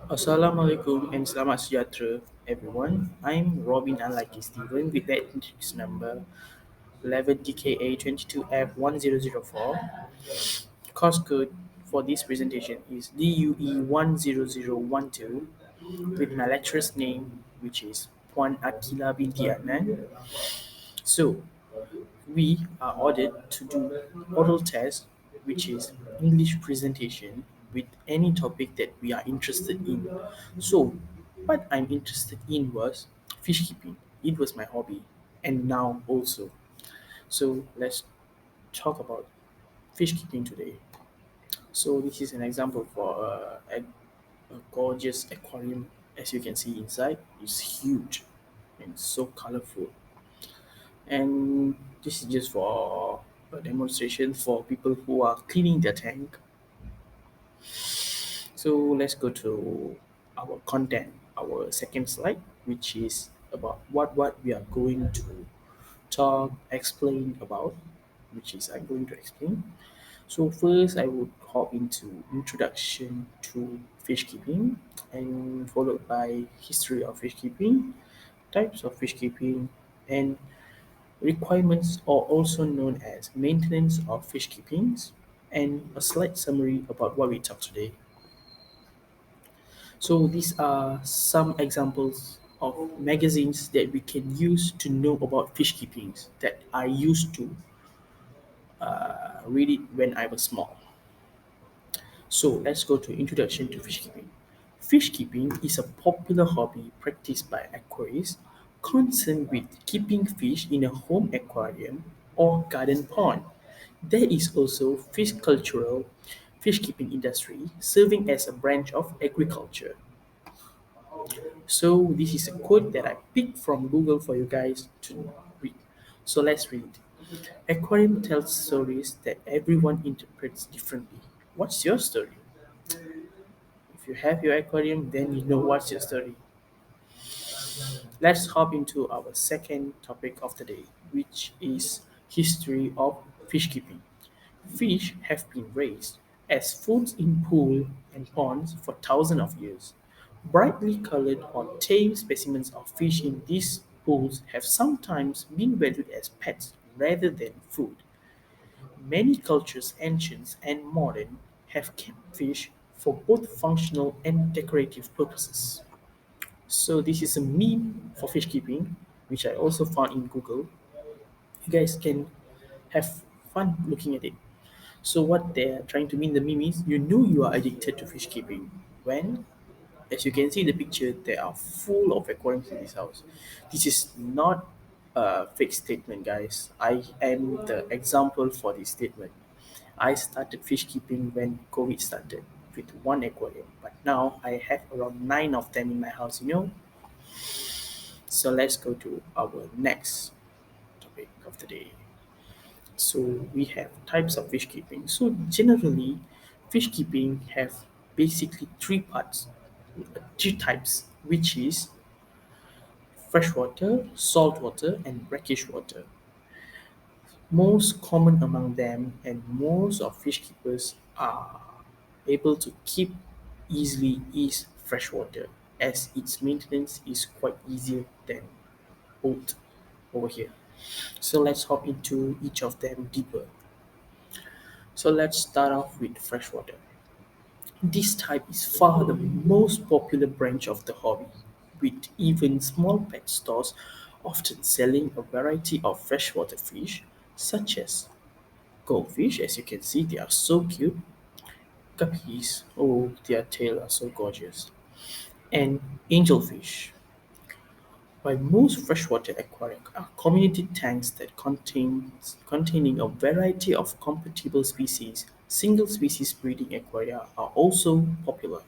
Assalamualaikum and selamat sejahtera everyone. I'm Robin unlike Steven with the index number 11DKA22F1004. Course code for this presentation is DUE10012 with my lecturer's name which is Puan Akila binti Adnan. So we are ordered to do oral test, which is English presentation with any topic that we are interested in. So, what I'm interested in was fish keeping. It was my hobby, and now also. So let's talk about fish keeping today. So this is an example for a gorgeous aquarium. As you can see inside, it's huge and so colorful. And this is just for a demonstration for people who are cleaning their tank. So let's go to our content, our second slide, which is about what we are going to talk, explain about, which is I'm going to explain. So first, I would hop into introduction to fish keeping, and followed by history of fish keeping, types of fish keeping, and requirements are also known as maintenance of fish keepings, and a slight summary about what we talked today. So these are some examples of magazines that we can use to know about fish keepings that I used to read it when I was small. So let's go to introduction to fish keeping. Fish keeping is a popular hobby practiced by aquarists concerned with keeping fish in a home aquarium or garden pond. There is also fish cultural fish keeping industry serving as a branch of agriculture. So this is a quote that I picked from Google for you guys to read. So let's read. Aquarium tells stories that everyone interprets differently. What's your story? If you have your aquarium, then you know what's your story. Let's hop into our second topic of the day, which is history of fish keeping. Fish have been raised as foods in pools and ponds for thousands of years. Brightly colored or tame specimens of fish in these pools have sometimes been valued as pets rather than food. Many cultures, ancient and modern, have kept fish for both functional and decorative purposes. So this is a meme for fish keeping, which I also found in Google. You guys can have fun looking at it. So what they're trying to mean the meme is you know you are addicted to fish keeping when, as you can see in the picture, there are full of aquariums in this house. This is not a fake statement, guys. I am the example for this statement. I started fish keeping when COVID started with one aquarium, but now I have around nine of them in my house, you know. So let's go to our next topic of the day. So we have types of fish keeping. So generally, fish keeping have basically three parts, three types, which is freshwater, saltwater, and brackish water. Most common among them, and most of fish keepers are able to keep easily, is freshwater, as its maintenance is quite easier than both over here. So let's hop into each of them deeper. So let's start off with freshwater. This type is far the most popular branch of the hobby, with even small pet stores often selling a variety of freshwater fish, such as goldfish, as you can see, they are so cute, guppies, oh, their tail are so gorgeous, and angelfish. While most freshwater aquarium are community tanks that containing a variety of compatible species, single species breeding aquaria are also popular.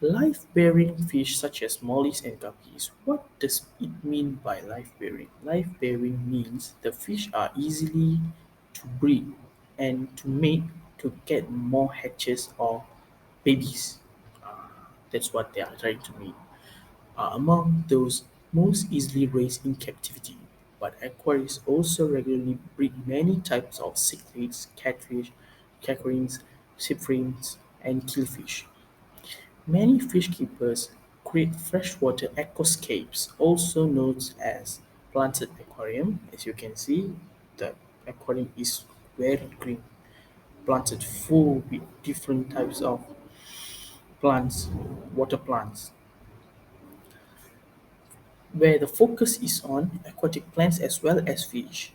Life-bearing fish such as mollies and guppies. What does it mean by life-bearing? Life-bearing means the fish are easily to breed and to mate to get more hatches or babies. That's what they are trying to mean. Are among those most easily raised in captivity, but aquarists also regularly breed many types of cichlids, catfish, cacarines, cyprins, and killfish. Many fish keepers create freshwater aquascapes, also known as planted aquarium. As you can see, the aquarium is very green, planted full with different types of plants, water plants, where the focus is on aquatic plants as well as fish.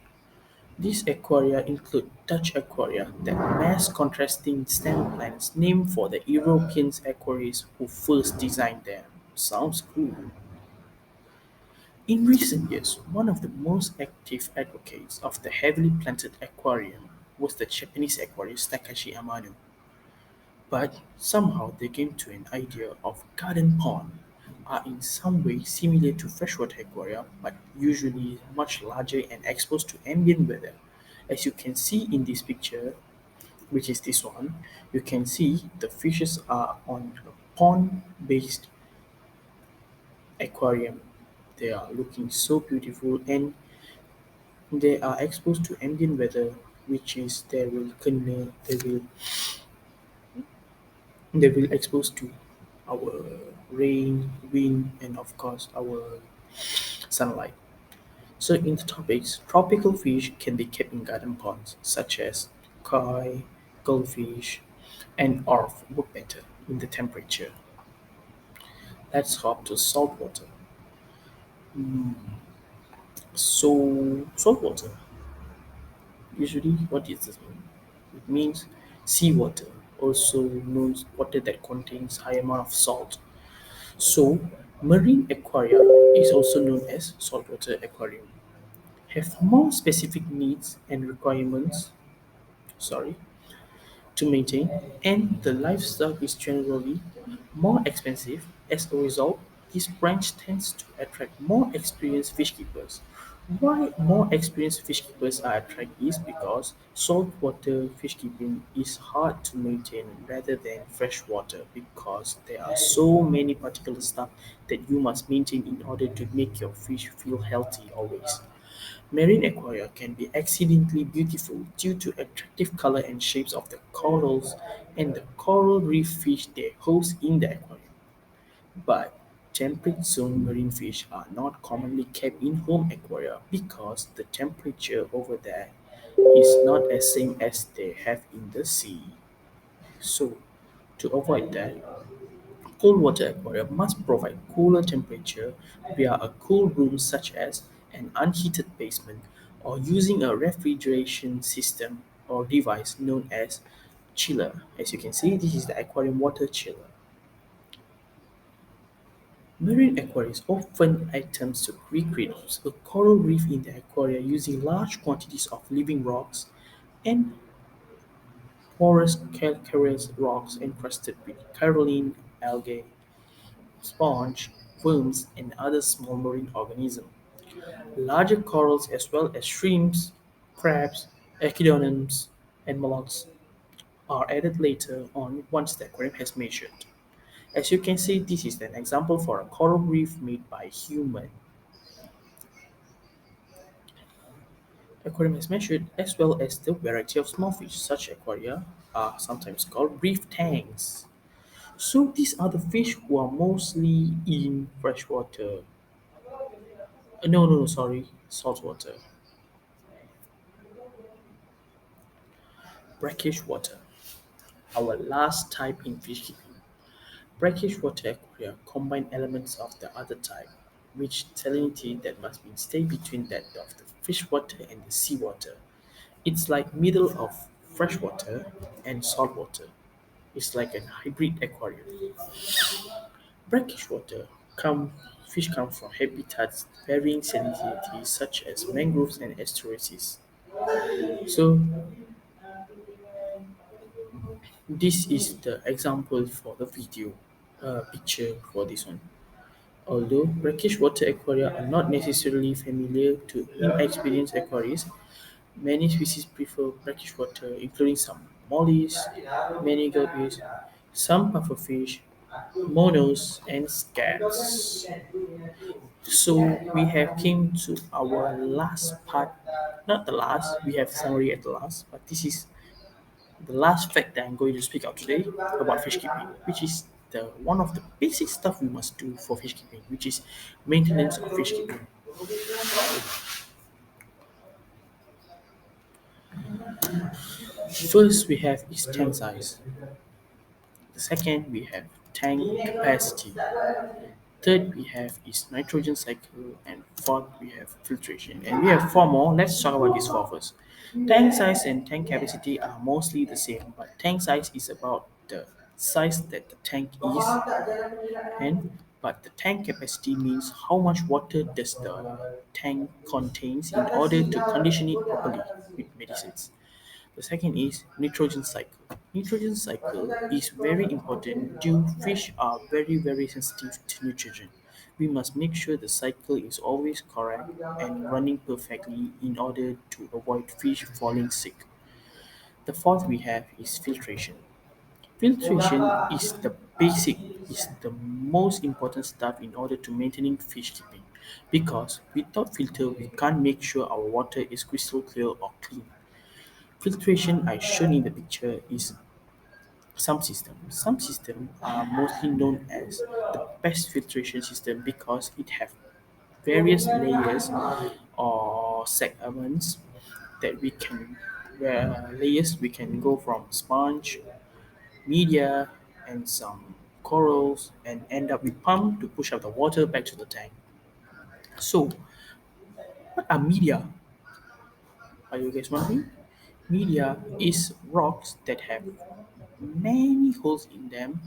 These aquaria include Dutch aquaria that mass contrasting stem plants named for the European aquarists who first designed them. Sounds cool. In recent years, one of the most active advocates of the heavily planted aquarium was the Japanese aquarist Takashi Amano. But somehow they came to an idea of garden pond are in some way similar to freshwater aquaria but usually much larger and exposed to ambient weather. As you can see in this picture, which is this one, you can see the fishes are on a pond based aquarium. They are looking so beautiful and they are exposed to ambient weather, which is they will expose to our rain, wind, and of course our sunlight. So in the topics, tropical fish can be kept in garden ponds such as koi, goldfish, and orf work better in the temperature. Let's hop to saltwater. So saltwater, usually what does this mean? It means seawater, also known as water that contains high amount of salt. So marine aquaria is also known as saltwater aquarium. Have more specific needs and requirements, sorry, to maintain, and the lifestyle is generally more expensive. As a result, this branch tends to attract more experienced fish keepers. Why more experienced fish keepers are attracted is because saltwater fish keeping is hard to maintain rather than freshwater because there are so many particular stuff that you must maintain in order to make your fish feel healthy always. Marine aquaria can be exceedingly beautiful due to attractive color and shapes of the corals and the coral reef fish they host in the aquarium. But temperate zone marine fish are not commonly kept in home aquaria because the temperature over there is not as same as they have in the sea. So to avoid that, cold water aquarium must provide cooler temperature via a cool room such as an unheated basement or using a refrigeration system or device known as chiller. As you can see, this is the aquarium water chiller. Marine aquariums often attempt to recreate a coral reef in the aquarium using large quantities of living rocks and porous calcareous rocks encrusted with coralline algae, sponge, worms, and other small marine organisms. Larger corals as well as shrimps, crabs, echinoderms, and mollusks are added later on once the aquarium has matured. As you can see, this is an example for a coral reef made by human. Aquarium has measured as well as the variety of small fish. Such aquaria are sometimes called reef tanks. So these are the fish who are mostly in freshwater. No, sorry, saltwater. Brackish water, our last type in fish keeping. Brackish water aquaria combine elements of the other type, which salinity that must be stay between that of the freshwater and the seawater. It's like middle of freshwater and saltwater. It's like a hybrid aquarium. Brackish water come fish come from habitats varying salinity such as mangroves and estuaries. So this is the example for the video picture for this one. Although brackish water aquaria are not necessarily familiar to inexperienced aquarists, many species prefer brackish water, including some mollusks, many guppies, some pufferfish, monos, and scats. So we have came to our last part. Not the last, we have summary at the last, but this is the last fact that I'm going to speak out today about fish keeping, which is the one of the basic stuff we must do for fish keeping, which is maintenance of fish keeping. First, we have is tank size. The second, we have tank capacity. Third, we have is nitrogen cycle, and fourth, we have filtration. And we have four more. Let's talk about these four first. Tank size and tank capacity are mostly the same, but tank size is about the size that the tank is, and but the tank capacity means how much water does the tank contains in order to condition it properly with medicines. The second is nitrogen cycle. Nitrogen cycle is very important due fish are very sensitive to nitrogen. We must make sure the cycle is always correct and running perfectly in order to avoid fish falling sick. The fourth we have is filtration. Filtration is the basic, is the most important stuff in order to maintaining fish keeping, because without filter we can't make sure our water is crystal clear or clean. Filtration I shown in the picture is some system. Some system are mostly known as the best filtration system because it have various layers or segments that we can where layers we can go from sponge, media, and some corals and end up with pump to push out the water back to the tank. So what are media? Are you guys wondering? Media is rocks that have many holes in them,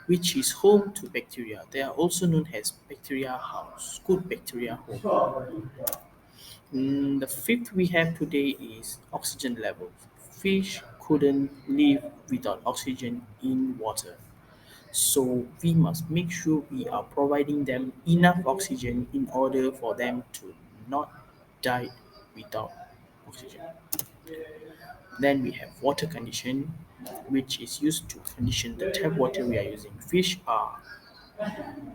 which is home to bacteria. They are also known as bacteria house, good bacteria home. The fifth we have today is oxygen levels. Fish couldn't live without oxygen in water. So we must make sure we are providing them enough oxygen in order for them to not die without oxygen. Then we have water condition, which is used to condition the tap water we are using. Fish are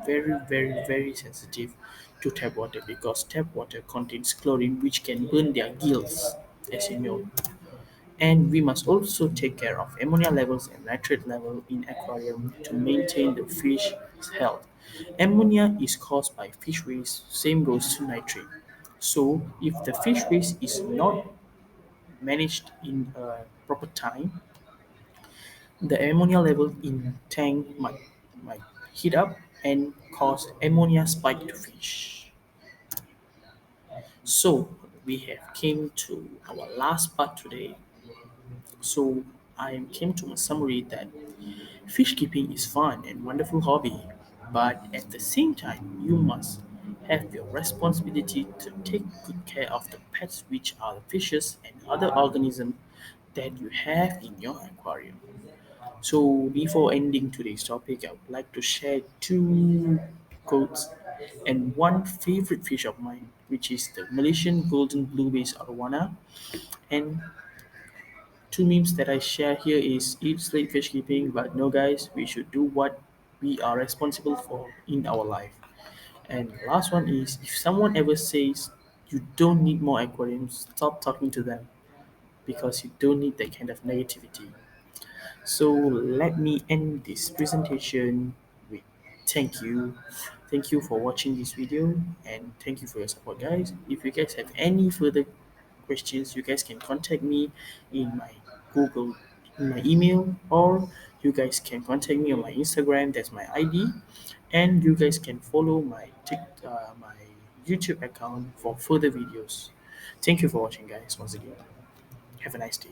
very sensitive to tap water because tap water contains chlorine which can burn their gills, as you know. And we must also take care of ammonia levels and nitrate level in aquarium to maintain the fish health. Ammonia is caused by fish waste, same goes to nitrate. So if the fish waste is not managed in a proper time, the ammonia level in tank might heat up and cause ammonia spike to fish. So we have came to our last part today. So I came to a summary that fish keeping is fun and wonderful hobby, but at the same time you must have your responsibility to take good care of the pets, which are the fishes and other organisms that you have in your aquarium. So before ending today's topic, I would like to share two quotes and one favorite fish of mine, which is the Malaysian golden blue base arowana. And two memes that I share here is eat, sleep, fish keeping, but no guys, we should do what we are responsible for in our life. And last one is if someone ever says you don't need more aquariums, stop talking to them because you don't need that kind of negativity. So let me end this presentation with thank you. Thank you for watching this video and thank you for your support guys. If you guys have any further questions, you guys can contact me in my Google in my email, or you guys can contact me on my Instagram, that's my ID, and you guys can follow my YouTube account for further videos. Thank you for watching guys once again. Have a nice day.